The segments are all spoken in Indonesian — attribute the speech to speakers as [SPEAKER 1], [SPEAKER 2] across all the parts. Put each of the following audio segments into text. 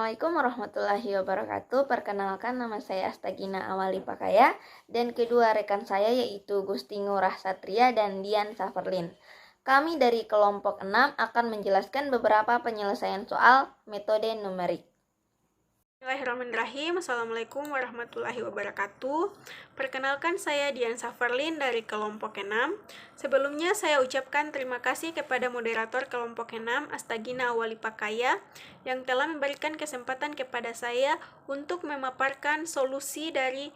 [SPEAKER 1] Assalamualaikum warahmatullahi wabarakatuh. Perkenalkan, nama saya Astagina Awali Pakaya dan kedua rekan saya yaitu Gusti Ngurah Satria dan Dian Saferlin. Kami dari kelompok 6 akan menjelaskan beberapa penyelesaian soal metode numerik.
[SPEAKER 2] Bismillahirrahmanirrahim. Assalamualaikum warahmatullahi wabarakatuh. Perkenalkan, saya Dian Saferlin dari kelompok 6. Sebelumnya saya ucapkan terima kasih kepada moderator kelompok 6 Astagina Awali Pakaya yang telah memberikan kesempatan kepada saya untuk memaparkan solusi dari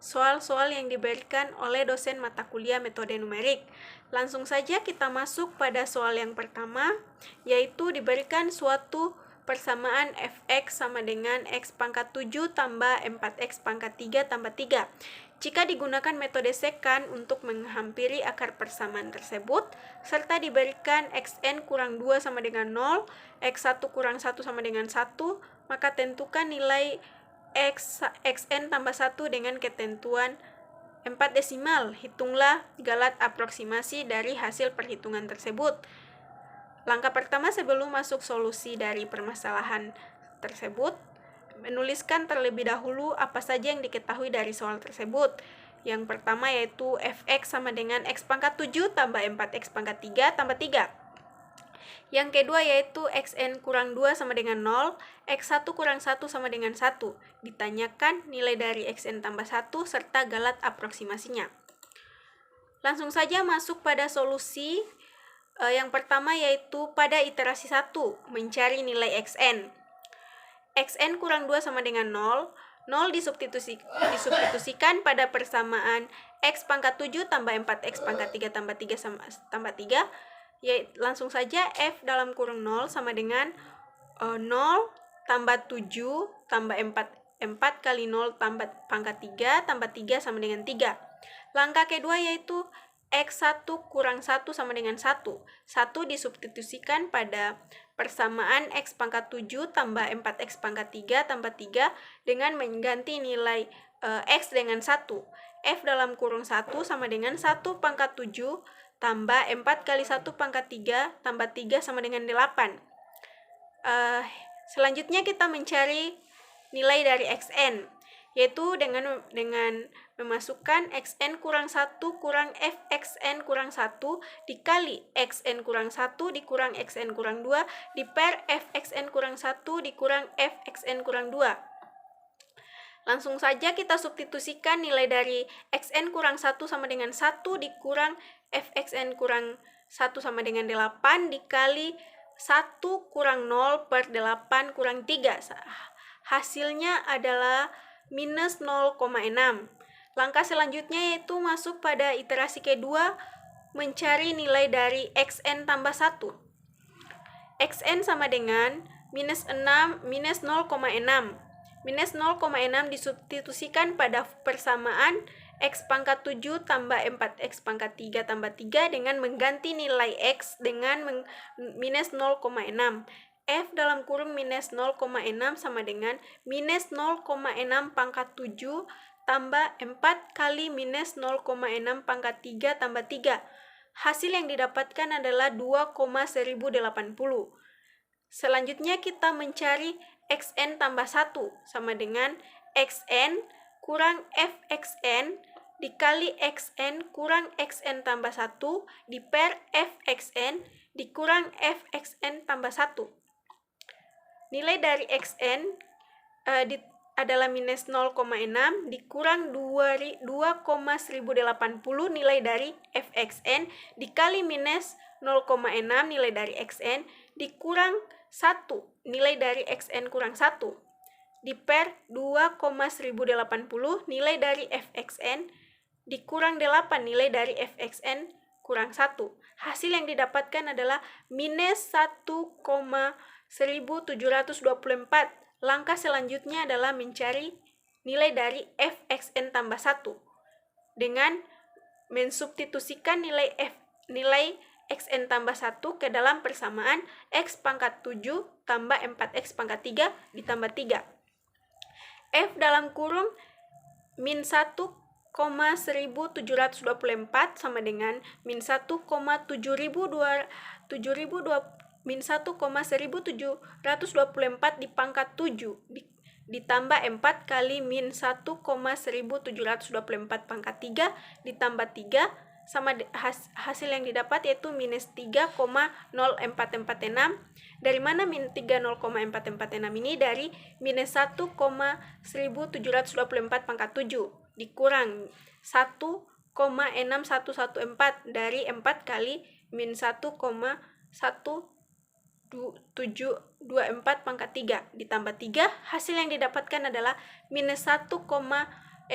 [SPEAKER 2] soal-soal yang diberikan oleh dosen mata kuliah metode numerik. Langsung saja kita masuk pada soal yang pertama, yaitu diberikan suatu persamaan fx sama dengan x pangkat 7 tambah 4x pangkat 3 tambah 3. Jika digunakan metode sekant untuk menghampiri akar persamaan tersebut, serta diberikan xn kurang 2 sama dengan 0, x1 kurang 1 sama dengan 1, maka tentukan nilai xn tambah 1 dengan ketentuan 4 desimal. Hitunglah galat aproksimasi dari hasil perhitungan tersebut. Langkah pertama sebelum masuk solusi dari permasalahan tersebut, menuliskan terlebih dahulu apa saja yang diketahui dari soal tersebut. Yang pertama yaitu fx sama dengan x pangkat 7 tambah 4x pangkat 3 tambah 3. Yang kedua yaitu xn kurang 2 sama dengan 0, x1 kurang 1 sama dengan 1. Ditanyakan nilai dari xn tambah 1 serta galat aproksimasinya. Langsung saja masuk pada solusi. Yang pertama yaitu pada iterasi 1, mencari nilai xn. Xn kurang 2 sama dengan 0, 0 disubstitusikan pada persamaan x pangkat 7 tambah 4x pangkat 3 tambah 3 tambah 3. Langsung saja f dalam kurung 0 sama dengan 0 tambah 7 tambah 4 kali 0 tambah pangkat 3 tambah 3 sama dengan 3. Langkah kedua yaitu x1 kurang 1 sama dengan 1. 1 disubstitusikan pada persamaan x pangkat 7 tambah 4x pangkat 3 tambah 3 dengan mengganti nilai x dengan 1. F dalam kurung 1 sama dengan 1 pangkat 7 tambah 4 kali 1 pangkat 3 tambah 3 sama dengan 8. Selanjutnya kita mencari nilai dari xn, yaitu dengan memasukkan xn kurang 1 kurang fxn kurang 1 dikali xn kurang 1 dikurang xn kurang 2 diper fxn kurang 1 dikurang fxn kurang 2. Langsung saja kita substitusikan nilai dari xn kurang 1 sama dengan 1 dikurang fxn kurang 1 sama dengan 8 dikali 1 kurang 0 per 8 kurang 3. Hasilnya adalah minus 0,6. Langkah selanjutnya yaitu masuk pada iterasi kedua, mencari nilai dari xn tambah 1. Xn sama dengan minus 0,6. Minus 0,6 disubstitusikan pada persamaan x pangkat 7 tambah 4x pangkat 3 tambah 3 dengan mengganti nilai x dengan minus 0,6. F dalam kurung minus 0,6 sama dengan minus 0,6 pangkat 7 tambah 4 kali minus 0,6 pangkat 3 tambah 3. Hasil yang didapatkan adalah 2,1080. Selanjutnya kita mencari xn tambah 1 sama dengan xn kurang fxn dikali xn kurang xn tambah 1 diper fxn dikurang fxn tambah 1. Nilai dari xn adalah minus 0,6 dikurang 2,1080 nilai dari fxn dikali minus 0,6 nilai dari xn dikurang 1 nilai dari xn kurang 1 diper 2,1080 nilai dari fxn dikurang 8 nilai dari fxn kurang 1. Hasil yang didapatkan adalah minus 1,1724. Langkah selanjutnya adalah mencari nilai dari fxn tambah 1 dengan mensubstitusikan nilai xn tambah 1 ke dalam persamaan x pangkat 7 tambah 4x pangkat 3 ditambah 3. F dalam kurung min 1,1724 sama dengan min 1,7224 min 1,1724 dipangkat 7 ditambah 4 kali min 1,1724 pangkat 3 ditambah 3 sama hasil yang didapat yaitu minus 3,0446. Dari mana min 3,0446 ini? Dari minus 1,1724 pangkat 7 dikurang 1,6114 dari 4 kali min 1,1724 pangkat 3 ditambah 3, hasil yang didapatkan adalah minus 1,656.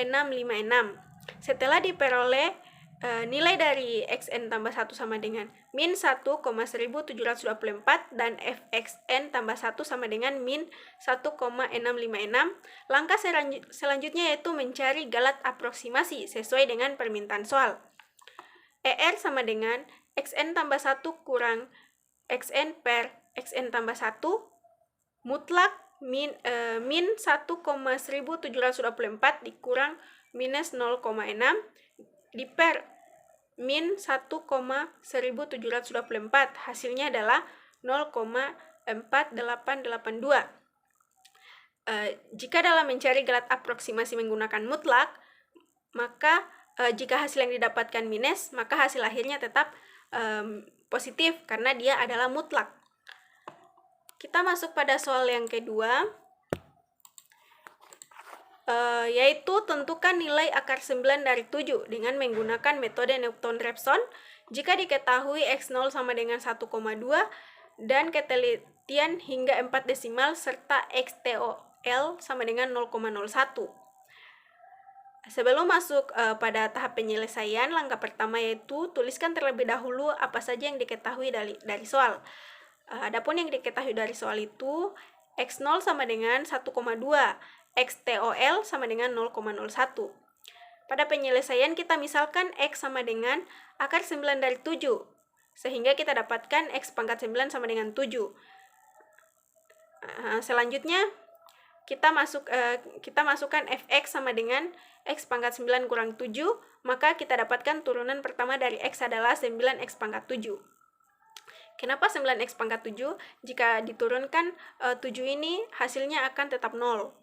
[SPEAKER 2] Setelah diperoleh nilai dari xn tambah 1 sama dengan min 1,1724 dan fxn tambah 1 sama dengan min 1,656. Langkah selanjutnya yaitu mencari galat aproksimasi sesuai dengan permintaan soal. ER sama dengan xn tambah 1 kurang xn per xn tambah 1 mutlak min 1,1724 dikurang minus 0,6 diper min 1,1724, hasilnya adalah 0,4882. Jika dalam mencari galat aproksimasi menggunakan mutlak, maka jika hasil yang didapatkan minus, maka hasil akhirnya tetap positif karena dia adalah mutlak. Kita masuk pada soal yang kedua, yaitu tentukan nilai akar 9 dari 7 dengan menggunakan metode Newton-Raphson jika diketahui x0 sama dengan 1,2 dan ketelitian hingga 4 desimal serta xTOL sama dengan 0,01. Sebelum masuk pada tahap penyelesaian, langkah pertama yaitu tuliskan terlebih dahulu apa saja yang diketahui dari soal. Adapun yang diketahui dari soal itu x0 sama dengan 1,2, xTOL sama dengan 0,01. Pada penyelesaian kita misalkan x sama dengan akar 9 dari 7, sehingga kita dapatkan x pangkat 9 sama dengan 7. Selanjutnya kita masukkan fx sama dengan x pangkat 9 kurang 7, maka kita dapatkan turunan pertama dari x adalah 9x pangkat 7. Kenapa 9x pangkat 7? Jika diturunkan 7 ini hasilnya akan tetap 0.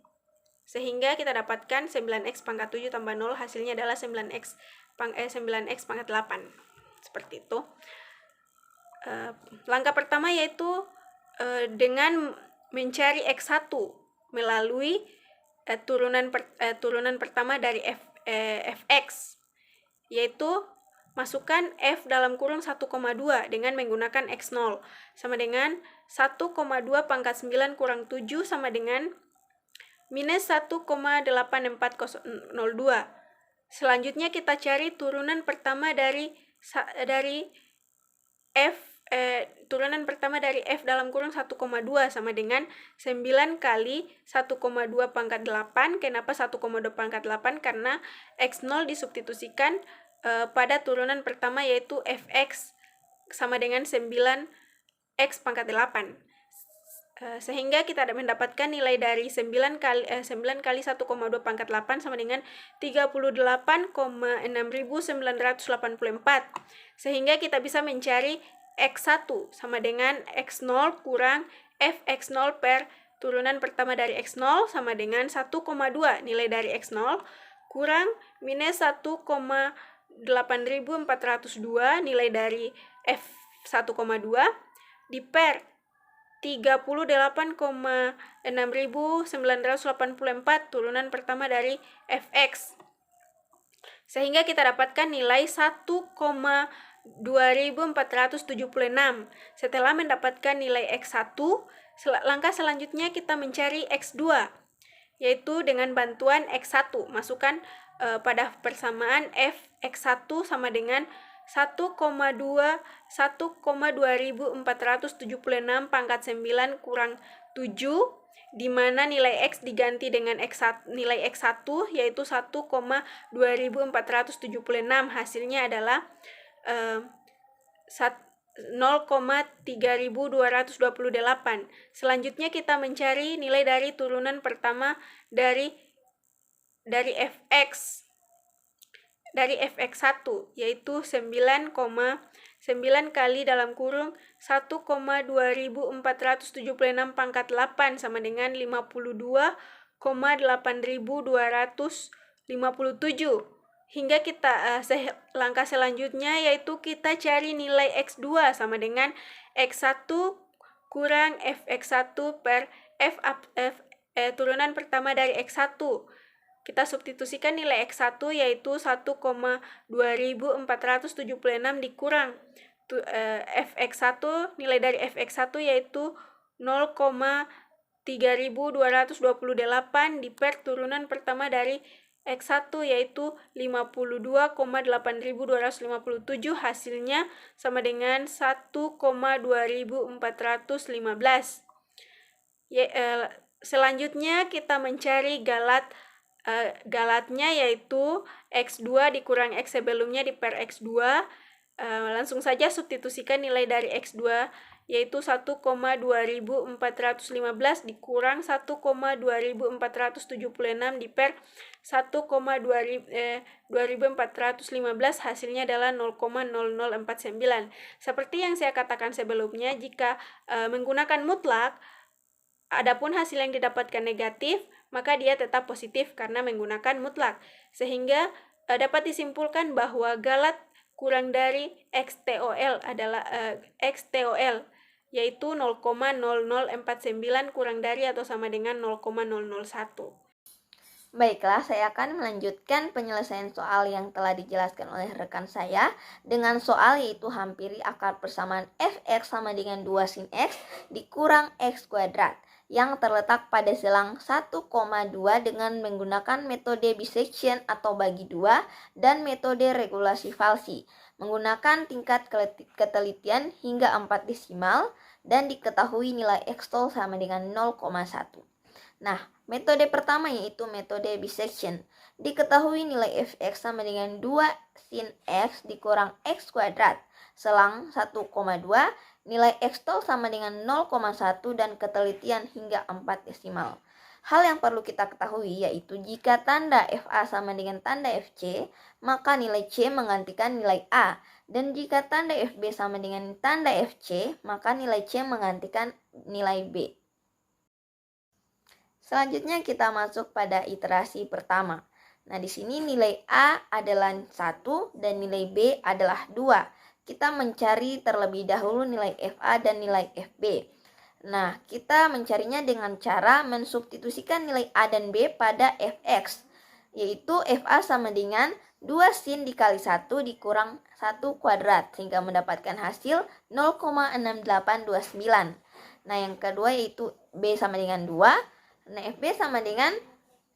[SPEAKER 2] Sehingga kita dapatkan 9x pangkat 7 tambah 0 hasilnya adalah 9x pangkat 8. Seperti itu. Langkah pertama yaitu dengan mencari x1 melalui turunan pertama dari fx, yaitu masukkan f dalam kurung 1,2 dengan menggunakan x0 sama dengan 1,2 pangkat 9 kurang 7 sama dengan minus 1,8402. Selanjutnya kita cari turunan pertama dari f dalam kurung 1,2 sama dengan 9 kali 1,2 pangkat 8. Kenapa 1,2 pangkat 8? Karena x0 disubstitusikan pada turunan pertama yaitu fx sama dengan 9x pangkat 8. Sehingga kita mendapatkan nilai dari 9 kali 1,2 pangkat 8 sama dengan 38,6984. Sehingga kita bisa mencari x1 sama dengan x0 kurang fx0 per turunan pertama dari x0 sama dengan 1,2 nilai dari x0 kurang minus 1,8402 nilai dari f1,2 diper 38,6984 turunan pertama dari fx. Sehingga kita dapatkan nilai 1,2476. Setelah mendapatkan nilai x1, langkah selanjutnya kita mencari x2, yaitu dengan bantuan x1. Masukkan pada persamaan fx1 sama dengan 1,2476 pangkat 9 kurang 7, di mana nilai x diganti dengan nilai x1 yaitu 1,2476. Hasilnya adalah 0,3228. Selanjutnya kita mencari nilai dari turunan pertama dari fx. Dari fx1 yaitu 9,9 9 kali dalam kurung 1,2476 pangkat 8 sama dengan 52,8257. Hingga kita langkah selanjutnya yaitu kita cari nilai X2 sama dengan X1 kurang Fx1 per turunan pertama dari X1. Kita substitusikan nilai X1 yaitu 1,2476 dikurang Fx1, nilai dari Fx1 yaitu 0,3228 per turunan pertama dari X1 yaitu 52,8257, hasilnya sama dengan 1,2415. Selanjutnya kita mencari galatnya yaitu X2 dikurang X sebelumnya per X2. Langsung saja substitusikan nilai dari X2 yaitu 1,2415 dikurang 1,2476 per 1,2415, hasilnya adalah 0,0049. Seperti yang saya katakan sebelumnya, jika menggunakan mutlak, adapun hasil yang didapatkan negatif, maka dia tetap positif karena menggunakan mutlak. Sehingga dapat disimpulkan bahwa galat kurang dari XTOL adalah XTOL yaitu 0,0049 kurang dari atau sama dengan 0,001.
[SPEAKER 1] Baiklah, saya akan melanjutkan penyelesaian soal yang telah dijelaskan oleh rekan saya dengan soal yaitu hampiri akar persamaan Fx sama dengan 2 sin X dikurang X kuadrat yang terletak pada selang 1,2 dengan menggunakan metode bisection atau bagi dua dan metode regulasi Falsi menggunakan tingkat ketelitian hingga 4 desimal dan diketahui nilai X sama dengan 0,1. Nah, metode pertama yaitu metode bisection. Diketahui nilai Fx sama dengan 2 sin X dikurang X kuadrat selang 1,2, nilai X sama dengan 0,1 dan ketelitian hingga 4 desimal. Hal yang perlu kita ketahui yaitu jika tanda FA sama dengan tanda FC, maka nilai C menggantikan nilai A. Dan jika tanda FB sama dengan tanda FC, maka nilai C menggantikan nilai B. Selanjutnya kita masuk pada iterasi pertama. Nah, di sini nilai A adalah 1 dan nilai B adalah 2. Kita mencari terlebih dahulu nilai FA dan nilai FB. Nah, kita mencarinya dengan cara mensubstitusikan nilai A dan B pada Fx, yaitu FA sama dengan 2 sin dikali 1 dikurang 1 kuadrat, sehingga mendapatkan hasil 0,6829. Nah, yang kedua yaitu B sama dengan 2. Nah, FB sama dengan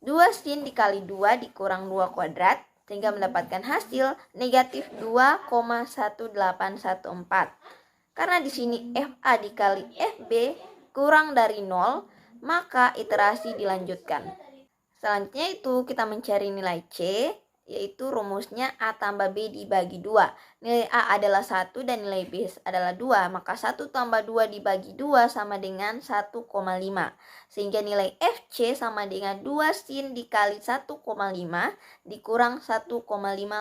[SPEAKER 1] 2 sin dikali 2 dikurang 2 kuadrat, sehingga mendapatkan hasil negatif 2,1814. Karena di sini FA dikali FB kurang dari 0, maka iterasi dilanjutkan. Selanjutnya itu kita mencari nilai C, yaitu rumusnya A tambah B dibagi 2. Nilai A adalah 1 dan nilai B adalah 2, maka 1 tambah 2 dibagi 2 sama dengan 1,5. Sehingga nilai FC sama dengan 2 sin dikali 1,5 dikurang 1,5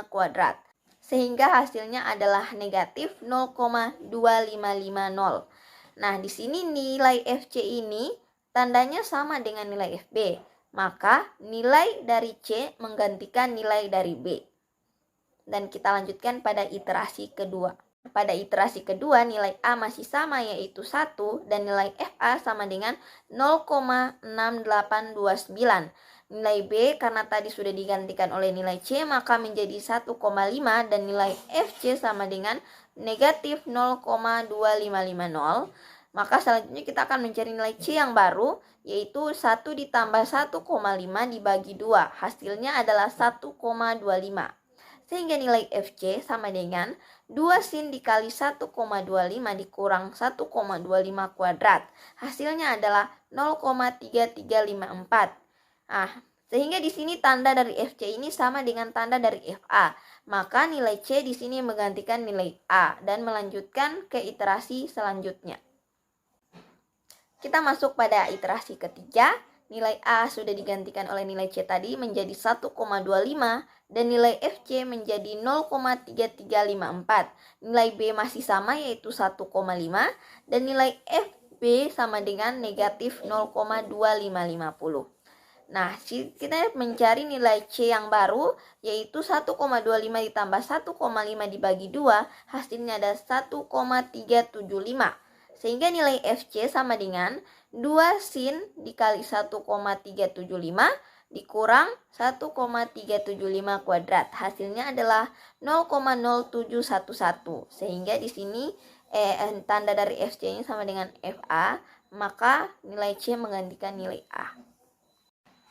[SPEAKER 1] kuadrat. Sehingga hasilnya adalah negatif 0,2550. Nah, di sini nilai FC ini tandanya sama dengan nilai FB. Maka nilai dari C menggantikan nilai dari B. Dan kita lanjutkan pada iterasi kedua. Pada iterasi kedua nilai A masih sama yaitu 1 dan nilai FA sama dengan 0,6829. Nilai B karena tadi sudah digantikan oleh nilai C maka menjadi 1,5 dan nilai FC sama dengan negatif 0,2550. Maka selanjutnya kita akan mencari nilai C yang baru, yaitu 1 ditambah 1,5 dibagi 2. Hasilnya adalah 1,25. Sehingga nilai FC sama dengan 2 sin dikali 1,25 dikurang 1,25 kuadrat. Hasilnya adalah 0,3354. Nah, sehingga di sini tanda dari FC ini sama dengan tanda dari FA. Maka nilai C di sini menggantikan nilai A dan melanjutkan ke iterasi selanjutnya. Kita masuk pada iterasi ketiga. Nilai A sudah digantikan oleh nilai C tadi menjadi 1,25 dan nilai FC menjadi 0,3354. Nilai B masih sama yaitu 1,5 dan nilai FB sama dengan negatif 0,2550. Nah, kita mencari nilai C yang baru yaitu 1,25 ditambah 1,5 dibagi 2, hasilnya ada 1,375. Sehingga nilai FC sama dengan 2 sin dikali 1,375 dikurang 1,375 kuadrat. Hasilnya adalah 0,0711. Sehingga di sini tanda dari FC-nya sama dengan FA, maka nilai C menggantikan nilai A.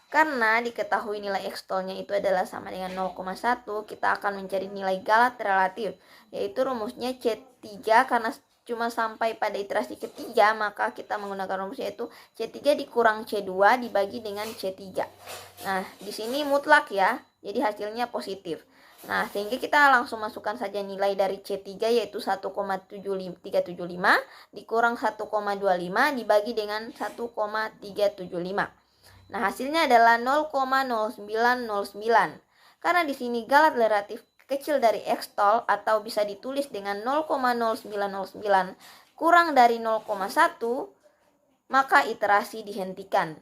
[SPEAKER 1] Karena diketahui nilai X-tolnya itu adalah sama dengan 0,1, kita akan mencari nilai galat relatif, yaitu rumusnya C3. Karena cuma sampai pada iterasi ketiga, maka kita menggunakan rumus yaitu C3 dikurang C2 dibagi dengan C3. Nah, di sini mutlak ya, jadi hasilnya positif. Nah, sehingga kita langsung masukkan saja nilai dari C3 yaitu 1,375 dikurang 1,25 dibagi dengan 1,375. Nah, hasilnya adalah 0,0909. Karena di sini galat relatif kecil dari X-tol atau bisa ditulis dengan 0,0909 kurang dari 0,1, maka iterasi dihentikan.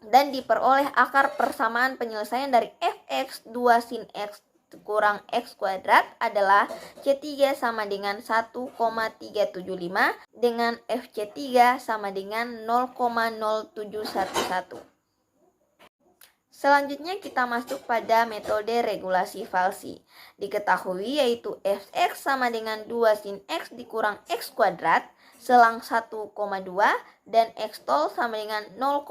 [SPEAKER 1] Dan diperoleh akar persamaan penyelesaian dari fx 2 sin x kurang x kuadrat adalah C3 sama dengan 1,375 dengan FC3 sama dengan 0,0711. Selanjutnya kita masuk pada metode regulasi falsi. Diketahui yaitu fx sama dengan 2 sin x dikurang x kuadrat selang 1,2 dan x-tol sama dengan 0,1.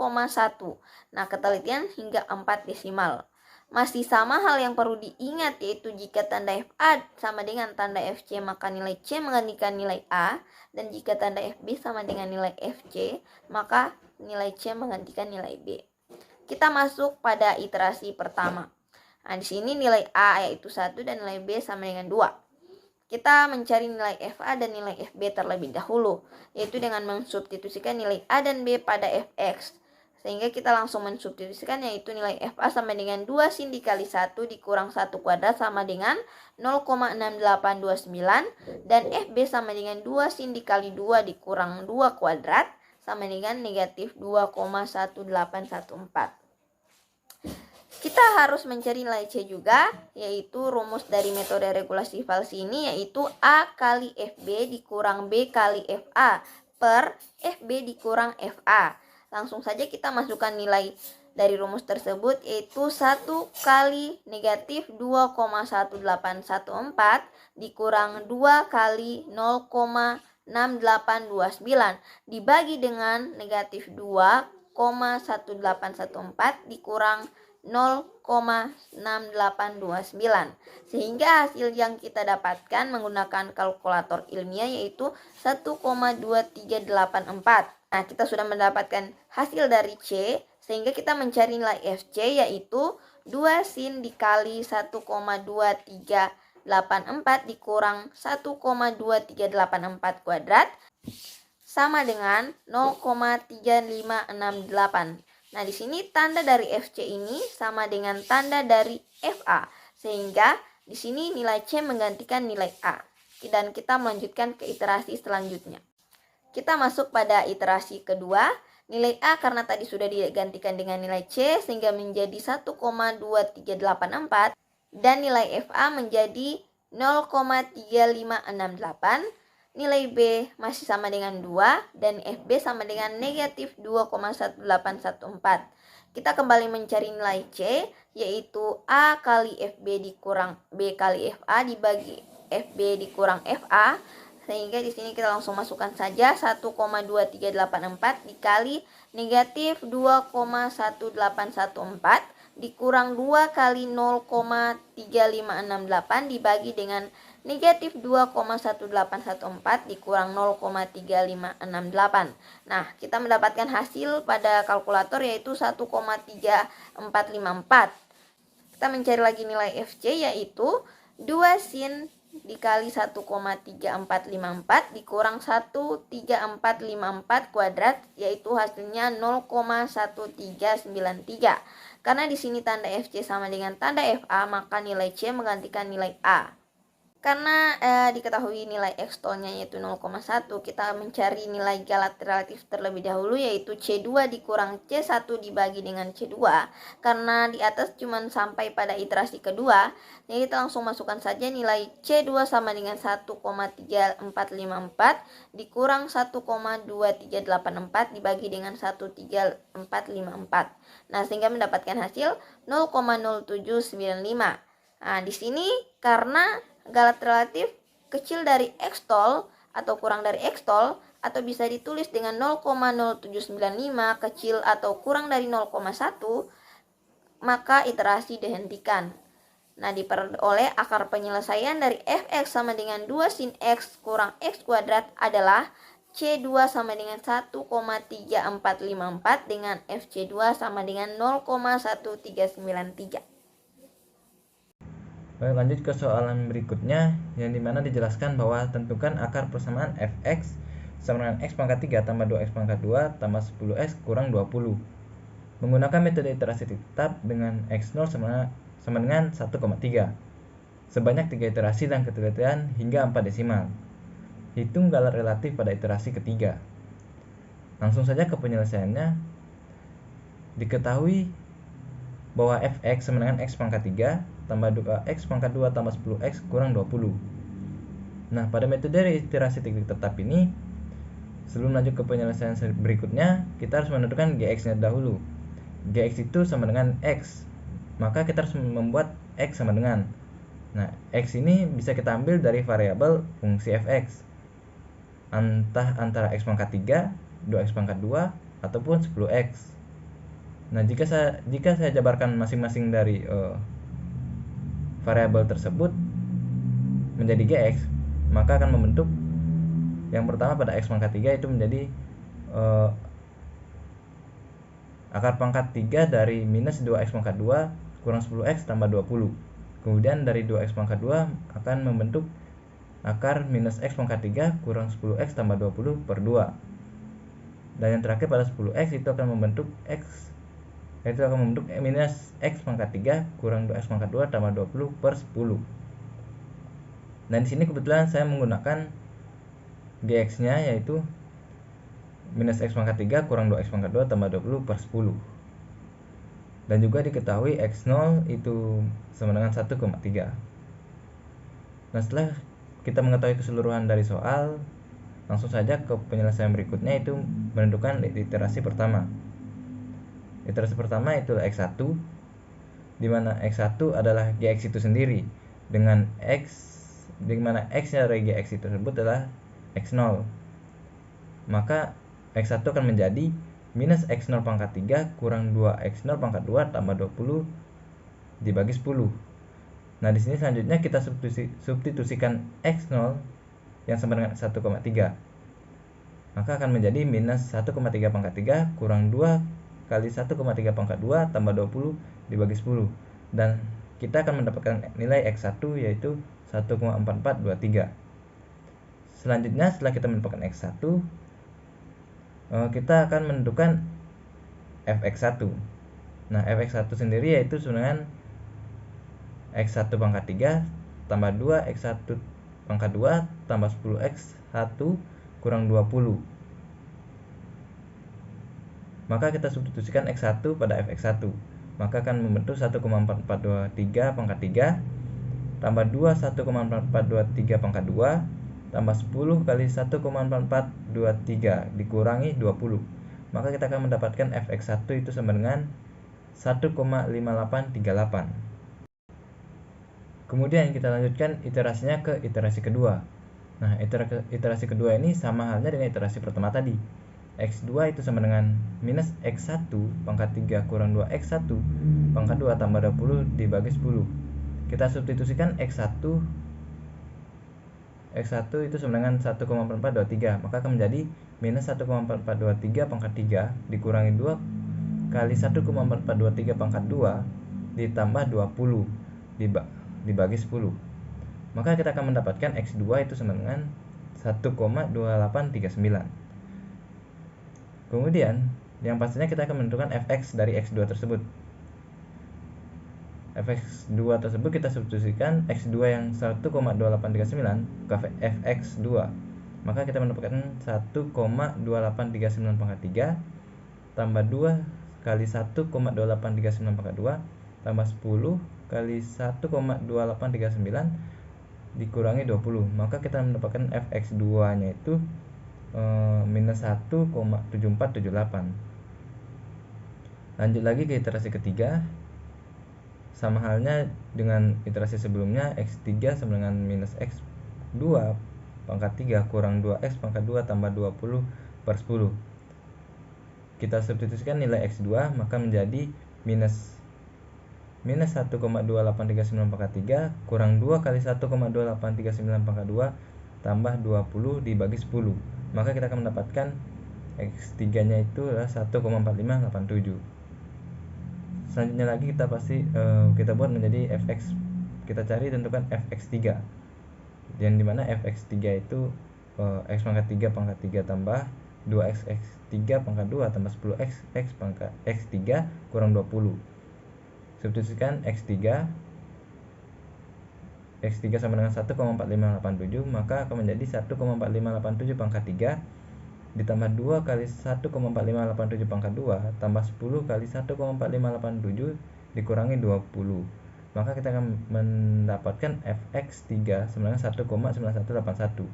[SPEAKER 1] Nah, ketelitian hingga 4 desimal. Masih sama hal yang perlu diingat yaitu jika tanda FA sama dengan tanda FC maka nilai C menggantikan nilai A, dan jika tanda FB sama dengan nilai FC maka nilai C menggantikan nilai B. Kita masuk pada iterasi pertama. Nah, di sini nilai A yaitu 1 dan nilai B sama dengan 2. Kita mencari nilai FA dan nilai FB terlebih dahulu, yaitu dengan mensubstitusikan nilai A dan B pada Fx. Sehingga kita langsung mensubstitusikan yaitu nilai FA sama dengan 2 sin dikali 1 dikurang 1 kuadrat sama dengan 0,6829 dan FB sama dengan 2 sin dikali 2 dikurang 2 kuadrat sama dengan negatif 2,1814. Kita harus mencari nilai C juga, yaitu rumus dari metode regulasi falsi ini yaitu A kali FB dikurang B kali FA per FB dikurang FA. Langsung saja kita masukkan nilai dari rumus tersebut yaitu 1 kali negatif 2,1814 dikurang 2 kali 0,6829 dibagi dengan negatif 2,1814 dikurang 0,6829, sehingga hasil yang kita dapatkan menggunakan kalkulator ilmiah yaitu 1,2384. Nah, kita sudah mendapatkan hasil dari C, sehingga kita mencari nilai FC yaitu 2 sin dikali 1,2384 dikurang 1,2384 kuadrat sama dengan 0,3568. Nah, di sini tanda dari FC ini sama dengan tanda dari FA, sehingga di sini nilai C menggantikan nilai A. Dan kita melanjutkan ke iterasi selanjutnya. Kita masuk pada iterasi kedua. Nilai A karena tadi sudah digantikan dengan nilai C sehingga menjadi 1,2384 dan nilai FA menjadi 0,3568. Nilai B masih sama dengan 2 dan FB sama dengan negatif 2,1814. Kita kembali mencari nilai C yaitu A kali FB dikurang B kali FA dibagi FB dikurang FA. Sehingga di sini kita langsung masukkan saja 1,2384 dikali negatif 2,1814 dikurang 2 kali 0,3568 dibagi dengan negatif 2,1814 dikurang 0,3568. Nah, kita mendapatkan hasil pada kalkulator yaitu 1,3454. Kita mencari lagi nilai FC yaitu 2 sin dikali 1,3454 dikurang 13454 kuadrat, yaitu hasilnya 0,1393. Karena di sini tanda FC sama dengan tanda FA, maka nilai C menggantikan nilai A. Karena diketahui nilai X-tolnya yaitu 0,1, kita mencari nilai galat relatif terlebih dahulu, yaitu C2 dikurang C1 dibagi dengan C2. Karena di atas cuma sampai pada iterasi kedua, jadi kita langsung masukkan saja nilai C2 sama dengan 1,3454 dikurang 1,2384 dibagi dengan 13454. Nah, sehingga mendapatkan hasil 0,0795. Nah, di sini karena galat relatif kecil dari X-tol atau kurang dari X-tol, atau bisa ditulis dengan 0,0795 kecil atau kurang dari 0,1, maka iterasi dihentikan. Nah, diperoleh akar penyelesaian dari fx sama dengan 2 sin x kurang x kuadrat adalah C2 sama dengan 1,3454 dengan FC2 sama dengan 0,1393.
[SPEAKER 3] Baik, lanjut ke soalan berikutnya, yang dimana dijelaskan bahwa tentukan akar persamaan fx sama dengan x pangkat 3 tambah 2x pangkat 2 tambah 10x kurang 20 menggunakan metode iterasi tetap dengan x0 sama dengan 1,3 sebanyak 3 iterasi dan ketelitian hingga 4 desimal. Hitung galat relatif pada iterasi ketiga. Langsung saja ke penyelesaiannya. Diketahui bahwa fx sama dengan x pangkat 3 tambah 2x pangkat 2 tambah 10x kurang 20. Nah, pada metode iterasi titik tetap ini, sebelum lanjut ke penyelesaian berikutnya, kita harus menentukan gx-nya dahulu. Gx itu sama dengan x, maka kita harus membuat x sama dengan. Nah, x ini bisa kita ambil dari variabel fungsi fx, entah antara x pangkat 3, 2x pangkat 2, ataupun 10x. Nah, jika saya jabarkan masing-masing dari variabel tersebut menjadi gx, maka akan membentuk yang pertama pada x pangkat 3 itu menjadi akar pangkat 3 dari minus 2x pangkat 2 kurang 10x tambah 20. Kemudian dari 2x pangkat 2 akan membentuk akar minus x pangkat 3 kurang 10x tambah 20 per 2. Dan yang terakhir pada 10x itu akan membentuk minus x pangkat 3 kurang 2x pangkat 2 tambah 20 per 10. Dan di sini kebetulan saya menggunakan gx-nya yaitu minus x pangkat 3 kurang 2x pangkat 2 tambah 20 per 10. Dan juga diketahui x0 itu sama dengan 1,3. Nah, setelah kita mengetahui keseluruhan dari soal, langsung saja ke penyelesaian berikutnya, itu menentukan iterasi pertama. Iterasi pertama itu x1, di mana x1 adalah gx itu sendiri dengan di mana x-nya dari gx itu tersebut adalah x0. Maka x1 akan menjadi minus x0 pangkat 3 kurang 2x0 pangkat 2 tambah 20 dibagi 10. Nah, di sini selanjutnya kita substitusikan x0 yang sama dengan 1,3. Maka akan menjadi minus 1,3 pangkat 3 kurang 2 kali 1,3 pangkat 2 tambah 20 dibagi 10. Dan kita akan mendapatkan nilai x1 yaitu 1,4423. Selanjutnya setelah kita mendapatkan x1, kita akan menentukan fx1. Nah, fx1 sendiri yaitu sama dengan x1 pangkat 3 tambah 2 x1 pangkat 2 tambah 10x1 kurang 20. Maka kita substitusikan x1 pada fx1, maka akan membentuk 1,4423 pangkat 3 tambah 2 1,4423 pangkat 2 tambah 10 kali 1,4423 dikurangi 20. Maka kita akan mendapatkan fx1 itu sama dengan 1,5838. Kemudian kita lanjutkan iterasinya ke iterasi kedua. Nah, iterasi kedua ini sama halnya dengan iterasi pertama tadi. x2 itu sama dengan minus x1 pangkat 3 kurang 2x1 pangkat 2 tambah 20 dibagi 10. Kita substitusikan x1 itu sama dengan 1,4423, maka akan menjadi minus 1,4423 pangkat 3 dikurangi 2 kali 1,4423 pangkat 2 ditambah 20 dibagi 10. maka kita akan mendapatkan X2 itu sama dengan 1,2839. Kemudian yang pastinya kita akan menentukan fx dari X2 tersebut. Fx2 tersebut kita substitusikan X2 yang 1,2839 ke fx2. Maka kita mendapatkan 1,2839 pangkat 3 tambah 2 kali 1,2839 pangkat 2 tambah 10 kali 1,2839 dikurangi 20. Maka kita mendapatkan fx2 nya itu minus 1,7478. Lanjut lagi ke iterasi ketiga. Sama halnya dengan iterasi sebelumnya, x3 sama dengan minus x2 pangkat 3 kurang 2x pangkat 2 tambah 20 per 10. Kita substitusikan nilai x2, maka menjadi minus 1,2839 pangkat 3 kurang 2 kali 1,2839 pangkat 2 tambah 20 dibagi 10. Maka kita akan mendapatkan X3 nya itu adalah 1,4587. Selanjutnya lagi kita buat menjadi fx. Kita cari tentukan fx3, yang dimana fx3 itu x pangkat 3 pangkat 3 tambah 2x x3 pangkat 2 tambah 10x x pangkat x3 kurang 20. Substitusikan x3 sama dengan 1,4587, maka akan menjadi 1,4587 pangkat 3 ditambah 2 kali 1,4587 pangkat 2 tambah 10 kali 1,4587 dikurangi 20. Maka kita akan mendapatkan fx3 sama dengan 1,9181.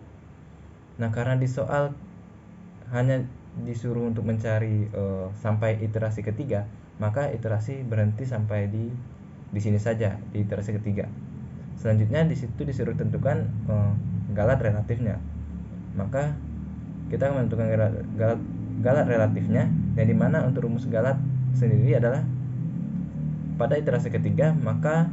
[SPEAKER 3] Nah, karena di soal hanya disuruh untuk mencari sampai iterasi ketiga, maka iterasi berhenti sampai di sini saja, di iterasi ketiga. Selanjutnya di situ disuruh tentukan galat relatifnya. Maka kita akan menentukan galat relatifnya, yang dimana untuk rumus galat sendiri adalah pada iterasi ketiga, maka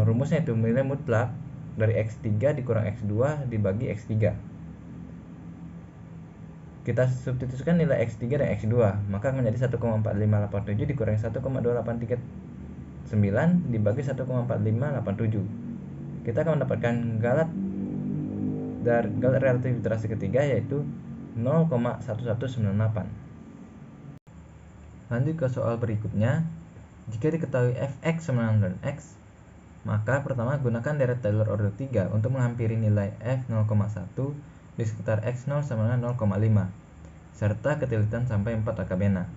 [SPEAKER 3] rumusnya itu nilai mutlak dari x3 dikurang x2 dibagi x3. Kita substitusikan nilai x3 dan x2, maka menjadi 1,4587 dikurangi 1,2839 dibagi 1,4587. Kita akan mendapatkan galat relatif iterasi ketiga, yaitu 0,1198. Lanjut ke soal berikutnya. Jika diketahui fx sama dengan ln x, maka pertama gunakan deret Taylor order 3 untuk menghampiri nilai f 0,1 di sekitar x0 sama dengan 0,5 serta ketelitian sampai 4 akabena.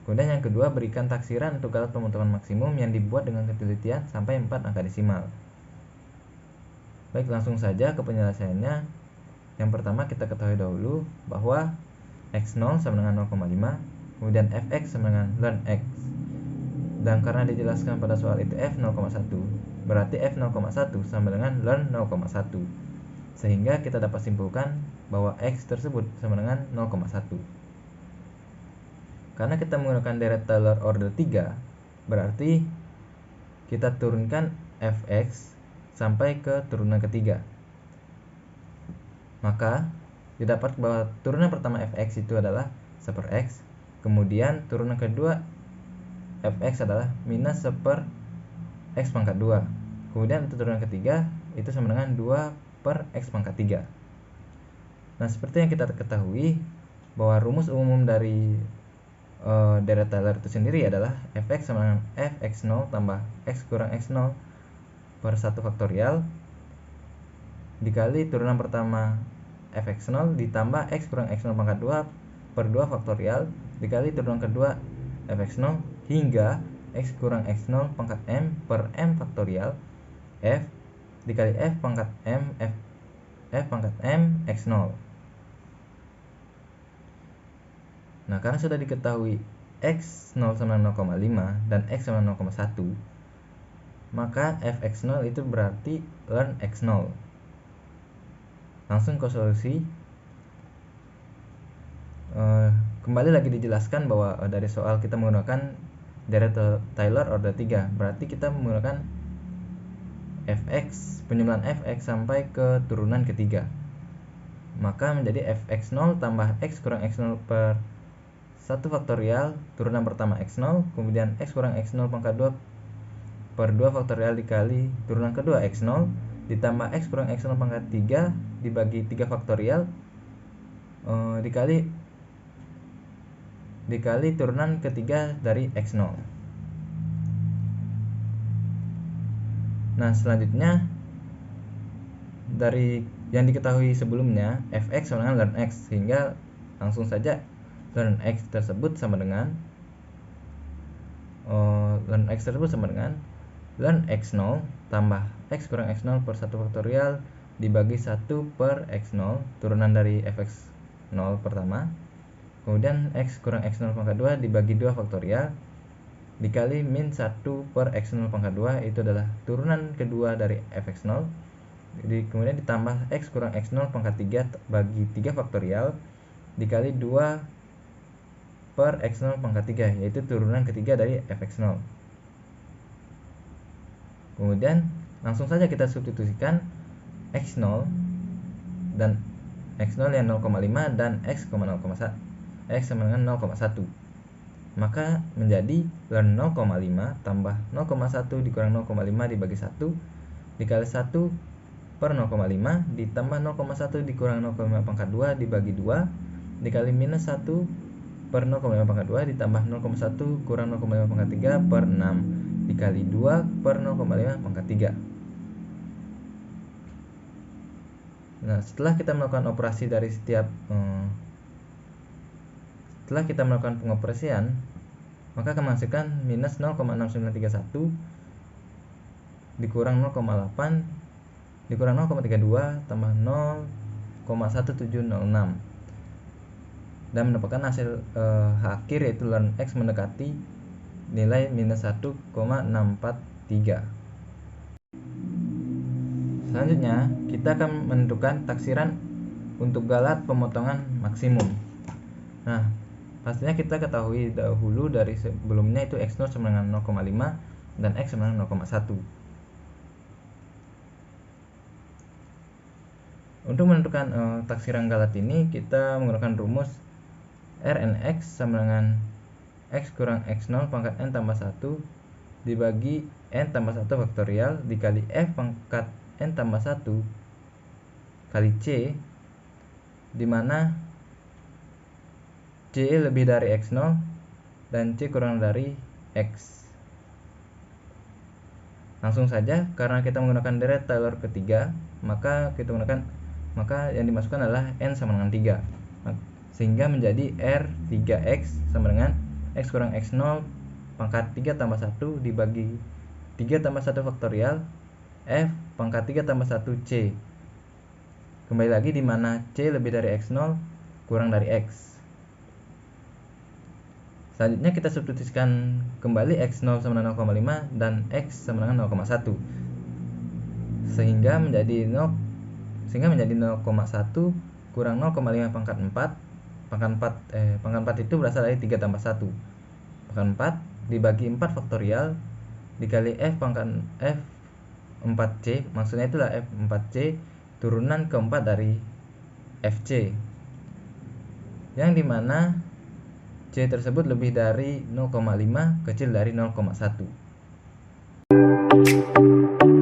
[SPEAKER 3] Kemudian yang kedua, berikan taksiran untuk galat pemotongan maksimum yang dibuat dengan ketelitian sampai 4 angka desimal. Baik, langsung saja ke penyelesaiannya. Yang pertama, kita ketahui dahulu bahwa x0 sama dengan 0,5, kemudian fx sama dengan ln x. Dan karena dijelaskan pada soal itu f 0,1, berarti f 0,1 sama dengan ln 0,1. Sehingga kita dapat simpulkan bahwa x tersebut sama dengan 0,1. Karena kita menggunakan deret Taylor order 3, berarti kita turunkan fx sampai ke turunan ketiga. Maka didapat bahwa turunan pertama fx itu adalah 1 per x, kemudian turunan kedua fx adalah minus 1 per x pangkat 2, kemudian untuk turunan ketiga itu sama dengan 2 per x pangkat 3. Nah, seperti yang kita ketahui bahwa rumus umum dari deret Taylor itu sendiri adalah fx sama dengan fx0 tambah x kurang x0 per 1 faktorial dikali turunan pertama fx0 ditambah x kurang x0 pangkat 2 per 2 faktorial dikali turunan kedua fx0 hingga x kurang x0 pangkat m per m faktorial f dikali f pangkat m x0. Nah, karena sudah diketahui x0 sama 0,5 dan x sama 0,1, maka fx0 itu berarti ln x0. Langsung ke solusi. Kembali lagi dijelaskan bahwa dari soal kita menggunakan deret Taylor order 3, berarti kita menggunakan fx, penjumlahan fx sampai ke turunan ketiga. Maka menjadi fx0 tambah x kurang x0 per 1 faktorial turunan pertama x0, kemudian x kurang x0 pangkat 2 per 2 faktorial dikali turunan kedua x0 ditambah x kurang x0 pangkat 3 dibagi 3 faktorial dikali turunan ketiga dari x0. Nah, selanjutnya dari yang diketahui sebelumnya fx sama dengan ln x, sehingga langsung saja ln x tersebut sama dengan ln ln x0 tambah x kurang x0 per 1 faktorial dibagi 1 per x0 turunan dari fx0 pertama, kemudian x kurang x0 pangkat 2 dibagi 2 faktorial dikali min 1 per x0 pangkat 2, itu adalah turunan kedua dari fx0. Jadi kemudian ditambah x kurang x0 pangkat 3 bagi 3 faktorial dikali 2 per x0 pangkat 3, yaitu turunan ketiga dari fx0. Kemudian langsung saja kita substitusikan x0 dan x0 yang 0,5 dan x sama dengan 0,1. Maka menjadi ln 0,5 tambah 0,1 dikurang 0,5 dibagi 1 dikali 1 per 0,5 ditambah 0,1 dikurang 0,5 pangkat 2 dibagi 2 dikali minus 1 per 0,5 pangkat 2 ditambah 0,1 kurang 0,5 pangkat 3 per 6 dikali 2 per 0,5 pangkat 3. Nah, setelah kita melakukan operasi dari setelah kita melakukan pengoperasian, maka akan menghasilkan minus 0,6931 dikurang 0,8 dikurang 0,32 tambah 0,1706 dan mendapatkan hasil akhir yaitu ln x mendekati nilai minus 1,643. Selanjutnya kita akan menentukan taksiran untuk galat pemotongan maksimum. Nah, pastinya kita ketahui dahulu dari sebelumnya itu x0 sama dengan 0,5 dan x sama dengan 0,1. Untuk menentukan taksiran galat ini kita menggunakan rumus Rnx sama dengan x kurang x0 pangkat n tambah 1 dibagi n tambah 1 faktorial dikali f pangkat n tambah 1 kali c, dimana c lebih dari x0 dan c kurang dari x. Langsung saja, karena kita menggunakan deret Taylor ketiga, maka yang dimasukkan adalah n sama dengan 3, sehingga menjadi R3x sama dengan x kurang x0 pangkat 3 tambah 1 dibagi 3 tambah 1 faktorial f pangkat 3 tambah 1 c. Kembali lagi di mana c lebih dari x0 kurang dari x. Selanjutnya kita substitusikan kembali x0 sama dengan 0,5 dan x sama dengan 0,1 sehingga menjadi 0,1 kurang 0,5 pangkat 4. Pangkat 4 itu berasal dari 3 tambah 1. Pangkat 4 dibagi 4 faktorial dikali f pangkat f 4c, maksudnya itulah f 4c turunan keempat dari fc, yang dimana c tersebut lebih dari 0,5 kecil dari 0,1.